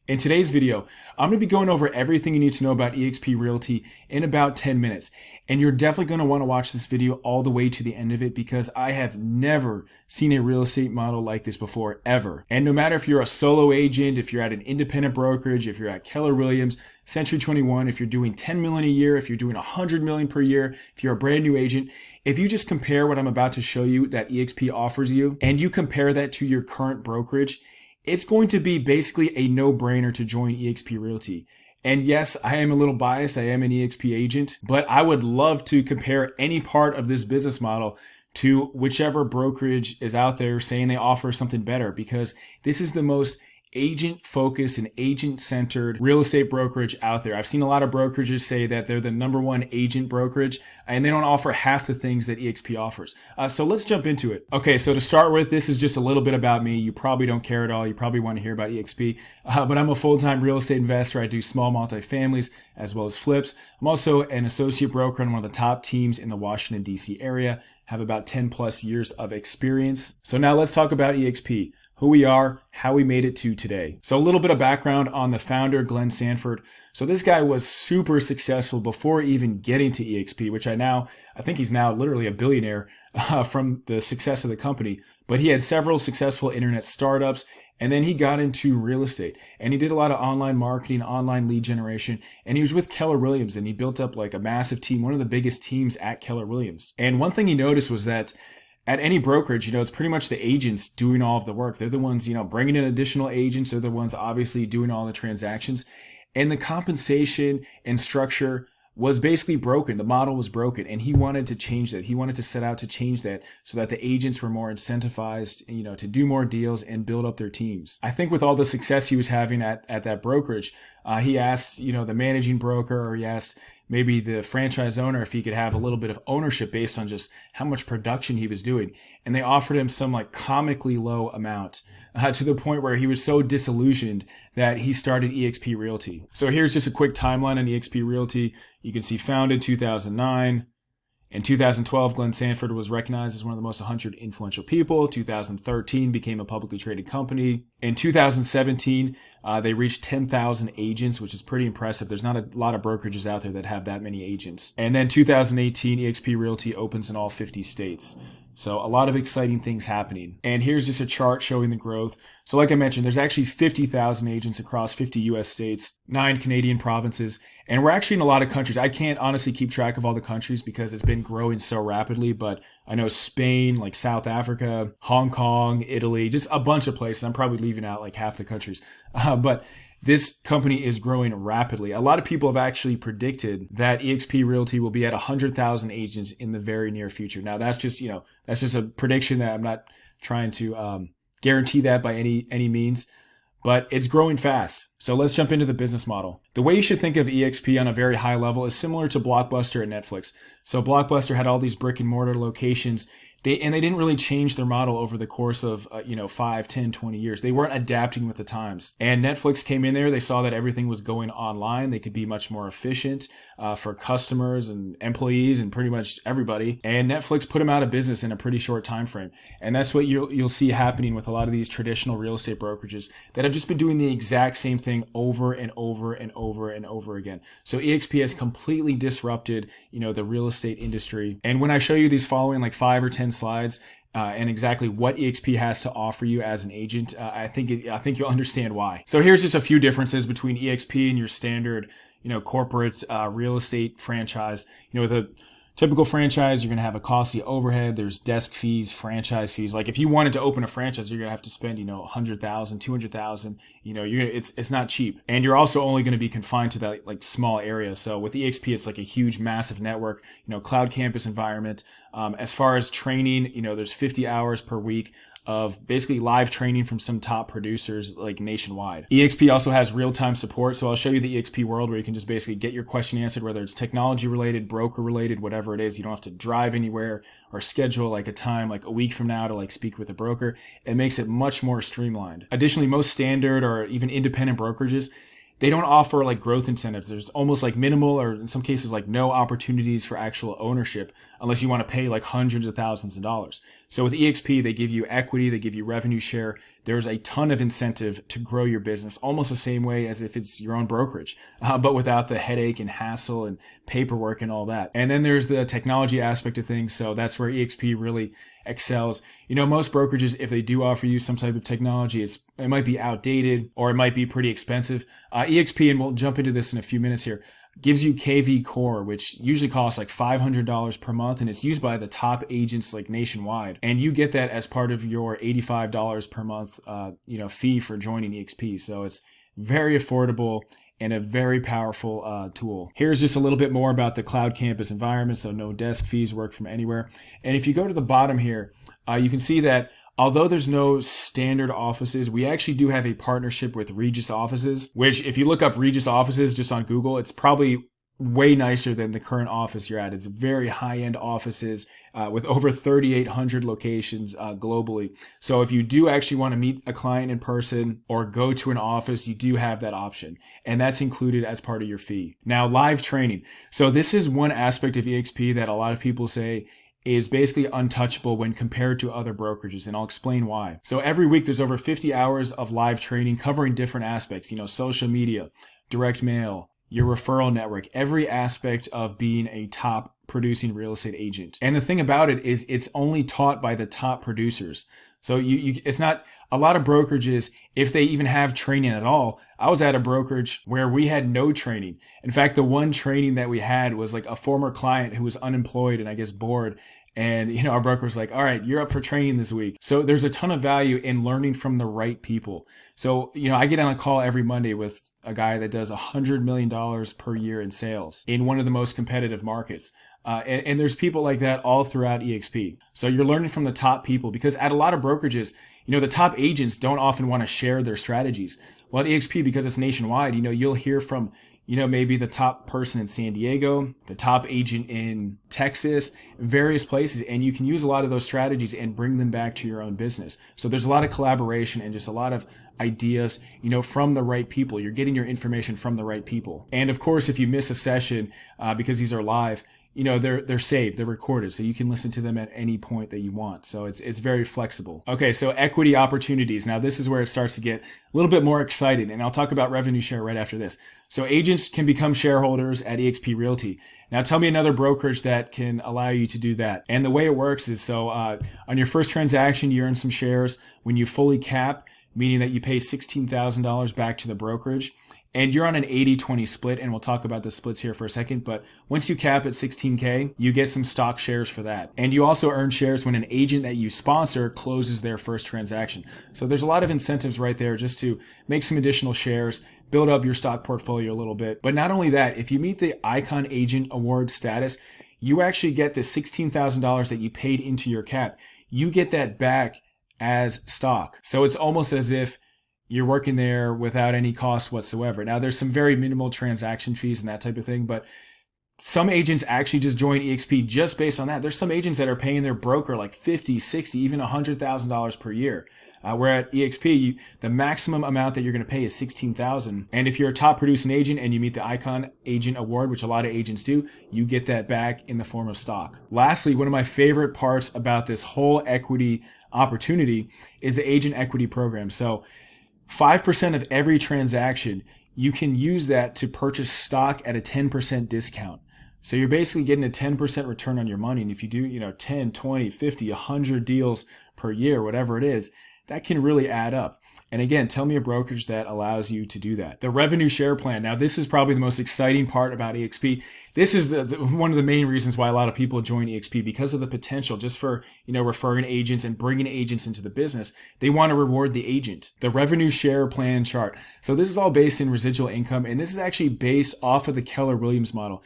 In today's video, I'm going to be going over everything you need to know about eXp Realty in about 10 minutes. And you're definitely going to want to watch this video all the way to the end of it because I have never seen a real estate model like this before, ever. And no matter if you're a solo agent, if you're at an independent brokerage, if you're at Keller Williams, Century 21, if you're doing 10 million a year, if you're doing 100 million per year, if you're a brand new agent, if you just compare what I'm about to show you that eXp offers you and you compare that to your current brokerage, it's going to be basically a no-brainer to join eXp Realty. And yes, I am a little biased. I am an eXp agent, but I would love to compare any part of this business model to whichever brokerage is out there saying they offer something better, because this is the most agent-focused and agent-centered real estate brokerage out there. I've seen a lot of brokerages say that they're the number one agent brokerage, and they don't offer half the things that eXp offers. So let's jump into it. Okay, so to start with, this is just a little bit about me. You probably don't care at all. You probably want to hear about eXp, but I'm a full-time real estate investor. I do small multifamilies as well as flips. I'm also an associate broker on one of the top teams in the Washington, D.C. area. Have about 10 plus years of experience. So now let's talk about eXp. Who we are, how we made it to today. So a little bit of background on the founder, Glenn Sanford. So this guy was super successful before even getting to eXp, which I think he's now literally a billionaire from the success of the company. But he had several successful internet startups, and then he got into real estate. And he did a lot of online marketing, online lead generation, and he was with Keller Williams, and he built up like a massive team, one of the biggest teams at Keller Williams. And one thing he noticed was that at any brokerage, it's pretty much the agents doing all of the work. They're the ones, bringing in additional agents. They're the ones obviously doing all the transactions. And the compensation and structure was basically broken. The model was broken, and he wanted to change that. He wanted to set out to change that so that the agents were more incentivized, to do more deals and build up their teams. I think with all the success he was having at that brokerage, he asked, the managing broker, or he asked maybe the franchise owner if he could have a little bit of ownership based on just how much production he was doing. And they offered him some like comically low amount to the point where he was so disillusioned that he started eXp Realty. So here's just a quick timeline on eXp Realty. You can see founded 2009. In 2012, Glenn Sanford was recognized as one of the most 100 influential people. 2013 became a publicly traded company. In 2017, they reached 10,000 agents, which is pretty impressive. There's not a lot of brokerages out there that have that many agents. And then 2018, eXp Realty opens in all 50 states. So a lot of exciting things happening. And here's just a chart showing the growth. So like I mentioned, there's actually 50,000 agents across 50 US states, 9 Canadian provinces, and we're actually in a lot of countries. I can't honestly keep track of all the countries because it's been growing so rapidly, but I know Spain, like South Africa, Hong Kong, Italy, just a bunch of places. I'm probably leaving out like half the countries. But this company is growing rapidly. A lot of people have actually predicted that eXp Realty will be at 100,000 agents in the very near future. Now that's just a prediction that I'm not trying to guarantee that by any means, but it's growing fast. So let's jump into the business model. The way you should think of eXp on a very high level is similar to Blockbuster and Netflix. So Blockbuster had all these brick and mortar locations. They didn't really change their model over the course of 5, 10, 20 years. They weren't adapting with the times. And Netflix came in there. They saw that everything was going online. They could be much more efficient for customers and employees and pretty much everybody. And Netflix put them out of business in a pretty short time frame. And that's what you'll see happening with a lot of these traditional real estate brokerages that have just been doing the exact same thing over and over and over and over again. So eXp has completely disrupted, the real estate industry. And when I show you these following like 5 or 10 slides and exactly what eXp has to offer you as an agent, I think you'll understand why. So here's just a few differences between eXp and your standard, corporate real estate franchise. With a typical franchise, you're going to have a costly overhead. There's desk fees, franchise fees. Like if you wanted to open a franchise, you're going to have to spend, $100,000, $200,000. It's not cheap. And you're also only going to be confined to that like small area. So with eXp, it's like a huge, massive network, cloud campus environment. As far as training, there's 50 hours per week of basically live training from some top producers like nationwide. eXp also has real-time support. So I'll show you the eXp world where you can just basically get your question answered, whether it's technology related, broker related, whatever it is. You don't have to drive anywhere or schedule like a time like a week from now to like speak with a broker. It makes it much more streamlined. Additionally, most standard or even independent brokerages, they don't offer like growth incentives. There's almost like minimal or in some cases like no opportunities for actual ownership unless you want to pay like hundreds of thousands of dollars. So with eXp, they give you equity, they give you revenue share. there's a ton of incentive to grow your business, almost the same way as if it's your own brokerage, but without the headache and hassle and paperwork and all that. And then there's the technology aspect of things. So that's where EXP really excels. Most brokerages, if they do offer you some type of technology, it might be outdated or it might be pretty expensive. EXP, and we'll jump into this in a few minutes here, gives you KV Core, which usually costs like $500 per month, and it's used by the top agents like nationwide. And you get that as part of your $85 per month, fee for joining EXP. So it's very affordable and a very powerful tool. Here's just a little bit more about the Cloud Campus environment. So no desk fees, work from anywhere. And if you go to the bottom here, you can see that although there's no standard offices, we actually do have a partnership with Regus Offices, which if you look up Regus Offices just on Google, it's probably way nicer than the current office you're at. It's very high-end offices with over 3,800 locations globally. So if you do actually want to meet a client in person or go to an office, you do have that option. And that's included as part of your fee. Now, live training. So this is one aspect of EXP that a lot of people say is basically untouchable when compared to other brokerages, and I'll explain why. So every week there's over 50 hours of live training covering different aspects, social media, direct mail, your referral network, every aspect of being a top producing real estate agent. And the thing about it is it's only taught by the top producers. So it's not a lot of brokerages, if they even have training at all. I was at a brokerage where we had no training. In fact, the one training that we had was like a former client who was unemployed and I guess bored. And, our broker was like, all right, you're up for training this week. So there's a ton of value in learning from the right people. So, I get on a call every Monday with a guy that does $100 million per year in sales in one of the most competitive markets. And there's people like that all throughout EXP. So you're learning from the top people, because at a lot of brokerages, the top agents don't often want to share their strategies. Well, at EXP, because it's nationwide, you'll hear from, maybe the top person in San Diego, the top agent in Texas, various places, and you can use a lot of those strategies and bring them back to your own business. So there's a lot of collaboration and just a lot of ideas, from the right people. You're getting your information from the right people. And of course, if you miss a session, because these are live, they're saved, they're recorded, so you can listen to them at any point that you want. So it's very flexible. Okay, so equity opportunities. Now this is where it starts to get a little bit more exciting, and I'll talk about revenue share right after this. So agents can become shareholders at eXp Realty. Now tell me another brokerage that can allow you to do that. And the way it works is, so on your first transaction, you earn some shares. When you fully cap, meaning that you pay $16,000 back to the brokerage, and you're on an 80-20 split, and we'll talk about the splits here for a second, but once you cap at $16K, you get some stock shares for that. And you also earn shares when an agent that you sponsor closes their first transaction. So there's a lot of incentives right there just to make some additional shares, build up your stock portfolio a little bit. But not only that, if you meet the Icon Agent Award status, you actually get the $16,000 that you paid into your cap. You get that back as stock. So it's almost as if you're working there without any cost whatsoever. Now, there's some very minimal transaction fees and that type of thing, but some agents actually just join EXP just based on that. There's some agents that are paying their broker like $50, $60, even $100,000 per year. Where at EXP, the maximum amount that you're going to pay is $16,000. And if you're a top producing agent and you meet the Icon Agent Award, which a lot of agents do, you get that back in the form of stock. Lastly, one of my favorite parts about this whole equity opportunity is the agent equity program. So 5% of every transaction, you can use that to purchase stock at a 10% discount. So you're basically getting a 10% return on your money. And if you do, 10, 20, 50, 100 deals per year, whatever it is, that can really add up. And again, tell me a brokerage that allows you to do that. The revenue share plan. Now, this is probably the most exciting part about EXP. This is one of the main reasons why a lot of people join EXP, because of the potential just for, referring agents and bringing agents into the business. They want to reward the agent. The revenue share plan chart. So this is all based in residual income, and this is actually based off of the Keller Williams model.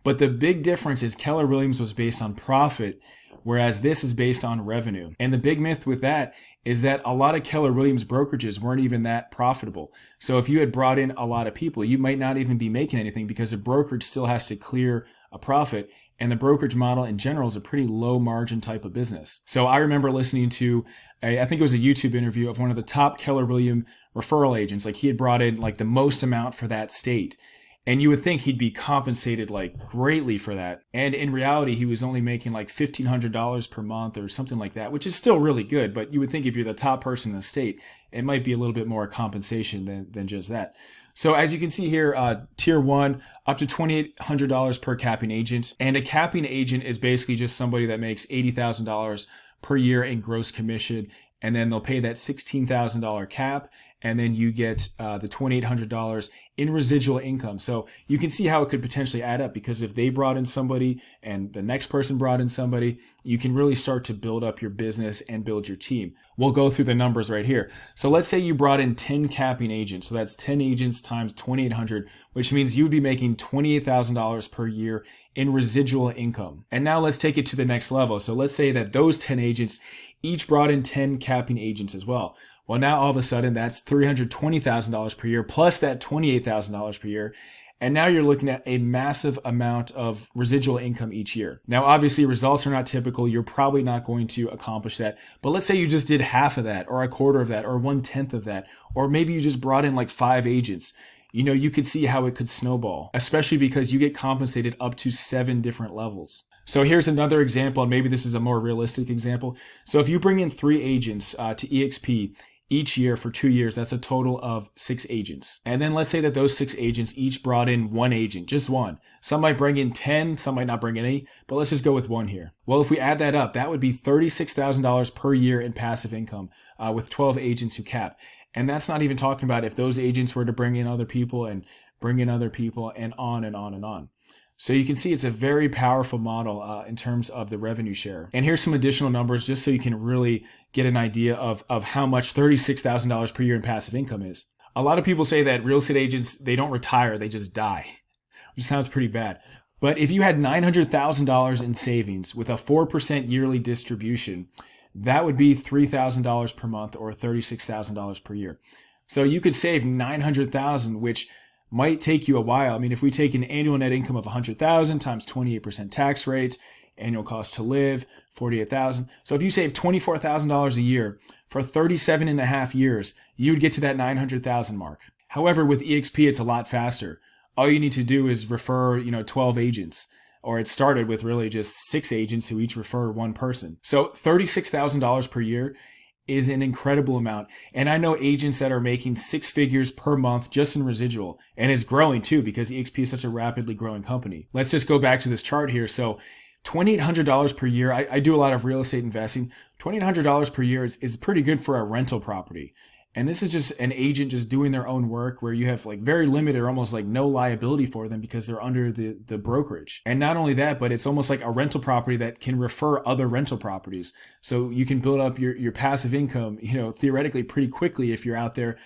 But the big difference is Keller Williams was based on profit, whereas this is based on revenue. And the big myth with that is that a lot of Keller Williams brokerages weren't even that profitable. So if you had brought in a lot of people, you might not even be making anything, because the brokerage still has to clear a profit. And the brokerage model in general is a pretty low margin type of business. So I remember listening to, I think it was a YouTube interview of one of the top Keller Williams referral agents. Like, he had brought in like the most amount for that state. And you would think he'd be compensated like greatly for that. And in reality, he was only making like $1,500 per month or something like that, which is still really good. But you would think if you're the top person in the state, it might be a little bit more compensation than just that. So as you can see here, tier 1 up to $2,800 per capping agent. And a capping agent is basically just somebody that makes $80,000 per year in gross commission. And then they'll pay that $16,000 cap. And then you get the $2,800 in residual income. So you can see how it could potentially add up, because if they brought in somebody and the next person brought in somebody, you can really start to build up your business and build your team. We'll go through the numbers right here. So let's say you brought in 10 capping agents. So that's 10 agents times 2,800, which means you would be making $28,000 per year in residual income. And now let's take it to the next level. So let's say that those 10 agents each brought in 10 capping agents as well. Well, now all of a sudden that's $320,000 per year plus that $28,000 per year. And now you're looking at a massive amount of residual income each year. Now, obviously results are not typical. You're probably not going to accomplish that. But let's say you just did half of that or a quarter of that or 1/10 of that, or maybe you just brought in like 5 agents. You could see how it could snowball, especially because you get compensated up to 7 different levels. So here's another example, and maybe this is a more realistic example. So if you bring in 3 agents to EXP, each year for 2 years, that's a total of 6 agents. And then let's say that those 6 agents each brought in 1 agent, just 1. Some might bring in 10, some might not bring in any, but let's just go with 1 here. Well, if we add that up, that would be $36,000 per year in passive income with 12 agents who cap. And that's not even talking about if those agents were to bring in other people and bring in other people and on and on and on. So you can see it's a very powerful model in terms of the revenue share. And here's some additional numbers just so you can really get an idea of how much $36,000 per year in passive income is. A lot of people say that real estate agents, they don't retire, they just die, which sounds pretty bad. But if you had $900,000 in savings with a 4% yearly distribution, that would be $3,000 per month or $36,000 per year. So you could save $900,000, which might take you a while. I mean, if we take an annual net income of $100,000 times 28% tax rate, annual cost to live, $48,000. So if you save $24,000 a year for 37 and a half years, you would get to that $900,000 mark. However, with EXP, it's a lot faster. All you need to do is refer, 12 agents, or it started with really just 6 agents who each refer 1 person. So $36,000 per year is an incredible amount. And I know agents that are making 6 figures per month just in residual, and is growing too because EXP is such a rapidly growing company. Let's just go back to this chart here. So $2,800 per year. I do a lot of real estate investing. $2,800 per year is pretty good for a rental property. And this is just an agent just doing their own work where you have like very limited or almost like no liability for them because they're under the brokerage. And not only that, but it's almost like a rental property that can refer other rental properties. So you can build up your passive income, theoretically pretty quickly if you're out there,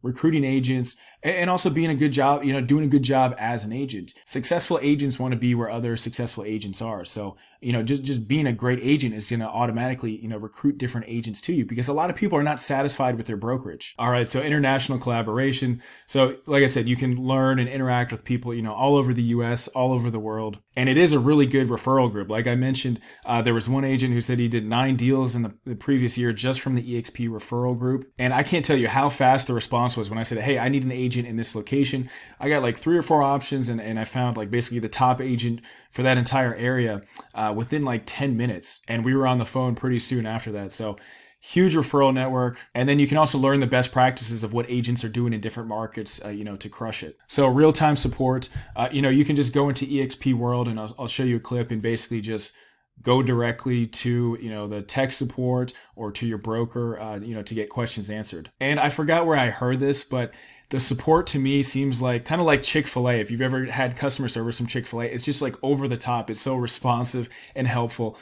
recruiting agents and also being a good job, doing a good job as an agent. Successful agents want to be where other successful agents are. So, just being a great agent is going to automatically, recruit different agents to you because a lot of people are not satisfied with their brokerage. All right. So international collaboration. So like I said, you can learn and interact with people, all over the US, all over the world. And it is a really good referral group. Like I mentioned, there was one agent who said he did 9 deals in the previous year just from the EXP referral group. And I can't tell you how fast the response was when I said, hey, I need an agent in this location. I got like 3 or 4 options and I found like basically the top agent for that entire area within like 10 minutes. And we were on the phone pretty soon after that. So huge referral network. And then you can also learn the best practices of what agents are doing in different markets, to crush it. So real-time support, you can just go into EXP World and I'll show you a clip and basically just go directly to, the tech support or to your broker, to get questions answered. And I forgot where I heard this, but the support to me seems like kind of like Chick-fil-A. If you've ever had customer service from Chick-fil-A, it's just like over the top. It's so responsive and helpful.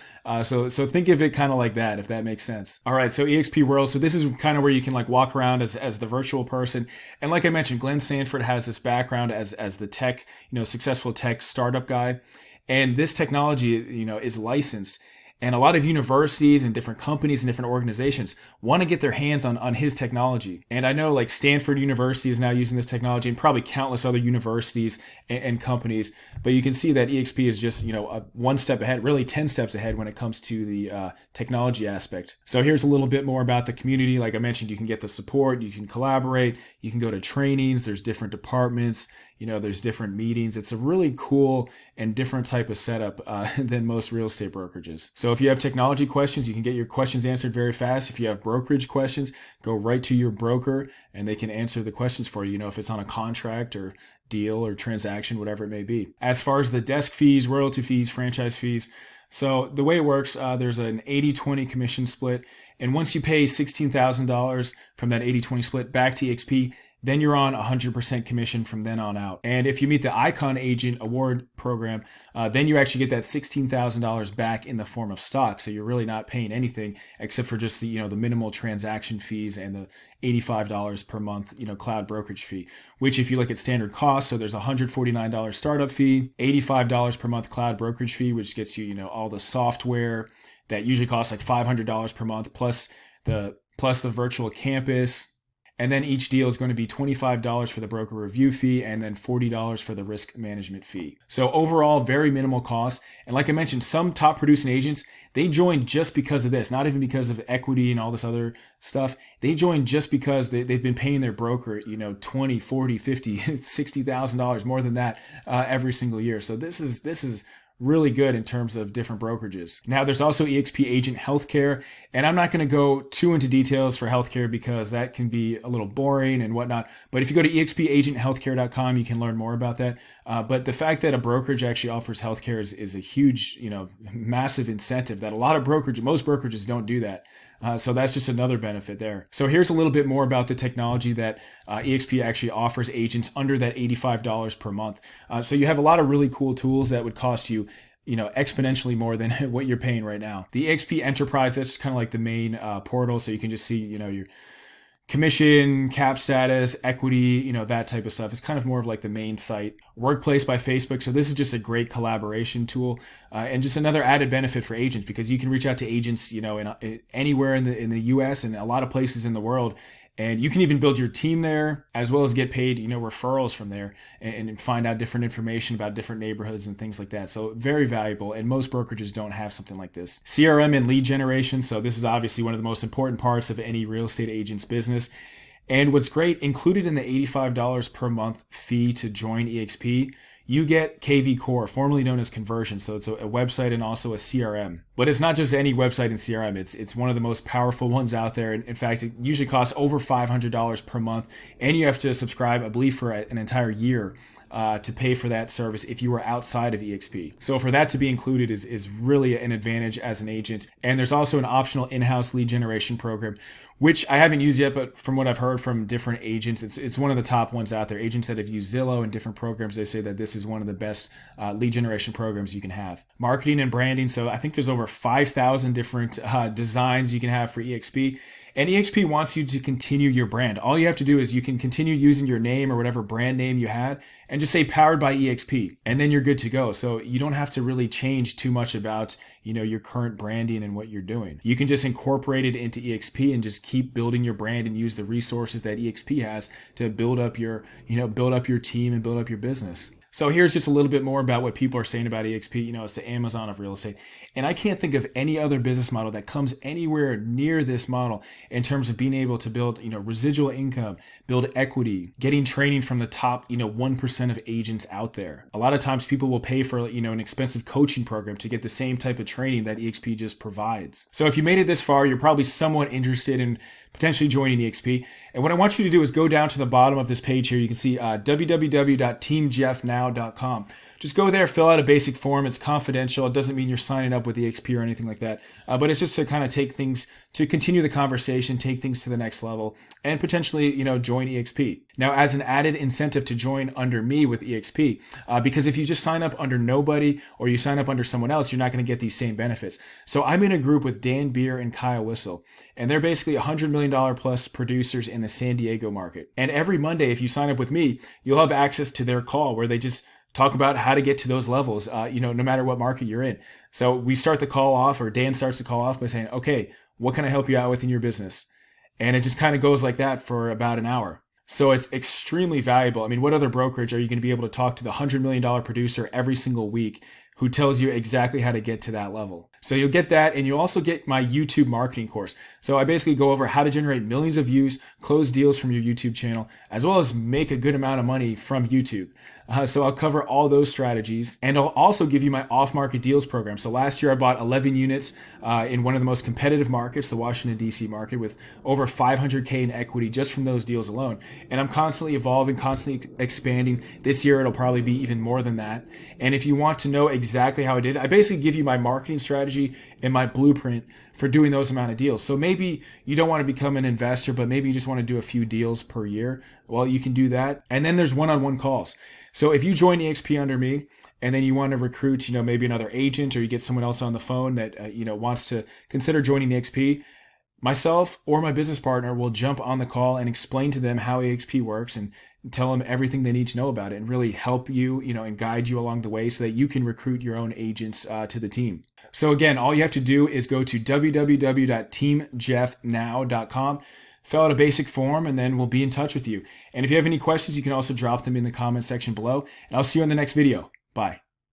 So think of it kind of like that, if that makes sense. All right. So EXP World. So this is kind of where you can like walk around as the virtual person. And like I mentioned, Glenn Sanford has this background as the tech, successful tech startup guy. And this technology, is licensed. And a lot of universities and different companies and different organizations want to get their hands on his technology. And I know like Stanford University is now using this technology, and probably countless other universities and companies. But you can see that EXP is just, one step ahead, really 10 steps ahead when it comes to the technology aspect. So here's a little bit more about the community. Like I mentioned, you can get the support, you can collaborate, you can go to trainings, there's different departments, there's different meetings. It's a really cool and different type of setup than most real estate brokerages. So if you have technology questions, you can get your questions answered very fast. If you have brokerage questions, go right to your broker and they can answer the questions for you, if it's on a contract or deal or transaction, whatever it may be. As far as the desk fees, royalty fees, franchise fees, so the way it works, there's an 80-20 commission split. And once you pay $16,000 from that 80-20 split back to EXP, then you're on 100% commission from then on out. And if you meet the Icon Agent Award program, then you actually get that $16,000 back in the form of stock. So you're really not paying anything except for just the minimal transaction fees and the $85 per month cloud brokerage fee. Which, if you look at standard costs, so there's a $149 startup fee, $85 per month cloud brokerage fee, which gets you all the software that usually costs like $500 per month, plus the virtual campus. And then each deal is going to be $25 for the broker review fee and then $40 for the risk management fee. So overall, very minimal cost. And like I mentioned, some top producing agents, they join just because of this, not even because of equity and all this other stuff. They join just because they've been paying their broker, $20, $40, $50, $60,000, more than that every single year. So this is really good in terms of different brokerages. Now, there's also EXP Agent Healthcare, and I'm not going to go too into details for healthcare because that can be a little boring and whatnot. But if you go to expagенthealthcare.com, you can learn more about that. But the fact that a brokerage actually offers healthcare is a huge, massive incentive that most brokerages don't do that. So that's just another benefit there. So here's a little bit more about the technology that EXP actually offers agents under that $85 per month. So you have a lot of really cool tools that would cost you exponentially more than what you're paying right now. The EXP Enterprise, that's kind of like the main portal. So you can just see, your commission, cap status, equity, that type of stuff. It's kind of more of like the main site. Workplace by Facebook. So this is just a great collaboration tool and just another added benefit for agents because you can reach out to agents, in anywhere in the US and a lot of places in the world. And you can even build your team there as well as get paid, referrals from there and find out different information about different neighborhoods and things like that. So very valuable. And most brokerages don't have something like this. CRM and lead generation. So this is obviously one of the most important parts of any real estate agent's business. And what's great, included in the $85 per month fee to join EXP, you get KV Core, formerly known as Conversion. So it's a website and also a CRM. But it's not just any website and CRM. It's one of the most powerful ones out there. In fact, it usually costs over $500 per month. And you have to subscribe, I believe, for an entire year to pay for that service if you were outside of EXP. So for that to be included is really an advantage as an agent. And there's also an optional in-house lead generation program, which I haven't used yet, but from what I've heard from different agents, it's one of the top ones out there. Agents that have used Zillow and different programs, they say that this is one of the best lead generation programs you can have. Marketing and branding. So I think there's over 5,000 different designs you can have for EXP. And EXP wants you to continue your brand. All you have to do is you can continue using your name or whatever brand name you had and just say powered by EXP, and then you're good to go. So you don't have to really change too much about, your current branding and what you're doing. You can just incorporate it into EXP and just keep building your brand and use the resources that EXP has to build up your team and build up your business. So here's just a little bit more about what people are saying about EXP. It's the Amazon of real estate. And I can't think of any other business model that comes anywhere near this model in terms of being able to build, residual income, build equity, getting training from the top, 1% of agents out there. A lot of times people will pay for, an expensive coaching program to get the same type of training that EXP just provides. So if you made it this far, you're probably somewhat interested in potentially joining EXP. And what I want you to do is go down to the bottom of this page here. You can see www.teamjeffnow.com. Just go there, fill out a basic form. It's confidential. It doesn't mean you're signing up with EXP or anything like that. But it's just to kind of take things, to continue the conversation, take things to the next level, and potentially, join EXP. Now, as an added incentive to join under me with EXP, because if you just sign up under nobody or you sign up under someone else, you're not going to get these same benefits. So I'm in a group with Dan Beer and Kyle Whistle, and they're basically $100 million plus producers in the San Diego market. And every Monday, if you sign up with me, you'll have access to their call where they just talk about how to get to those levels, no matter what market you're in. So we start the call off, or Dan starts the call off by saying, okay, what can I help you out with in your business? And it just kind of goes like that for about an hour. So it's extremely valuable. I mean, what other brokerage are you going to be able to talk to the $100 million producer every single week who tells you exactly how to get to that level? So you'll get that, and you'll also get my YouTube marketing course. So I basically go over how to generate millions of views, close deals from your YouTube channel, as well as make a good amount of money from YouTube. So I'll cover all those strategies, and I'll also give you my off-market deals program. So last year I bought 11 units in one of the most competitive markets, the Washington, D.C. market, with over $500K in equity just from those deals alone. And I'm constantly evolving, constantly expanding. This year it'll probably be even more than that. And if you want to know exactly how I did it, I basically give you my marketing strategy and my blueprint for doing those amount of deals. So maybe you don't want to become an investor, but maybe you just want to do a few deals per year. Well, you can do that. And then there's one-on-one calls. So if you join EXP under me and then you want to recruit, maybe another agent, or you get someone else on the phone that, wants to consider joining EXP, myself or my business partner will jump on the call and explain to them how EXP works and tell them everything they need to know about it, and really help you, and guide you along the way so that you can recruit your own agents to the team. So again, all you have to do is go to www.teamjeffnow.com, fill out a basic form, and then we'll be in touch with you. And if you have any questions, you can also drop them in the comment section below, and I'll see you in the next video. Bye.